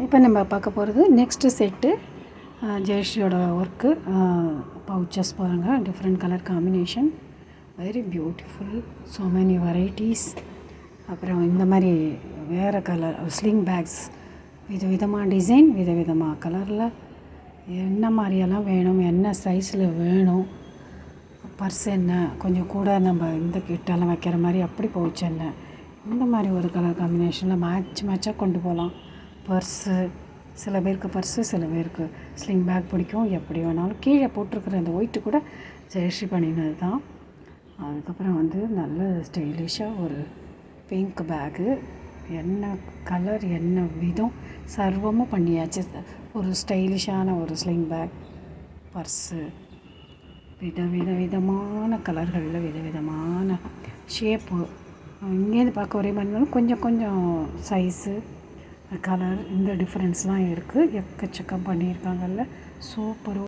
இப்போ நம்ம பார்க்க போகிறது நெக்ஸ்ட்டு செட்டு ஜெயஸ்ரீயோட ஒர்க்கு பவுச்சஸ் பாருங்கள், different colour combination, very beautiful, so many varieties. அப்புறம் இந்த மாதிரி வேறு கலர் ஸ்லிங் பேக்ஸ், விதவிதமாக டிசைன், விதவிதமாக கலரில், என்ன மாதிரியெல்லாம் வேணும், என்ன சைஸில் வேணும், பர்ஸ் என்ன கொஞ்சம் கூட நம்ம இந்த கிட்டெல்லாம் வைக்கிற மாதிரி அப்படி பவுச் என்ன, இந்த மாதிரி ஒரு கலர் காம்பினேஷனில் மேட்சாக கொண்டு போகலாம். பர்ஸு, சில பேருக்கு பர்ஸு, சில பேருக்கு ஸ்லிங் பேக் பிடிக்கும். எப்படி வேணாலும் கீழே போட்டிருக்கிற அந்த ஒயிட்டு கூட ஜெயஸ்ரீ பண்ணினது தான். அதுக்கப்புறம் நல்ல ஸ்டைலிஷாக ஒரு பிங்க் பேக்கு, என்ன கலர் என்ன விதம் சர்வமும் பண்ணியாச்சு. ஒரு ஸ்டைலிஷான ஒரு ஸ்லிங் பேக், பர்ஸு, விதவிதமான கலர்களில் விதவிதமான ஷேப்பு. இங்கேருந்து பார்க்க ஒரே மாதிரி இருந்தாலும் கொஞ்சம் கொஞ்சம் சைஸு, கலர், இந்த டிஃப்ரென்ஸ்லாம் இருக்குது. எக்கச்சக்கம் பண்ணியிருக்காங்கல்ல, சூப்பர்.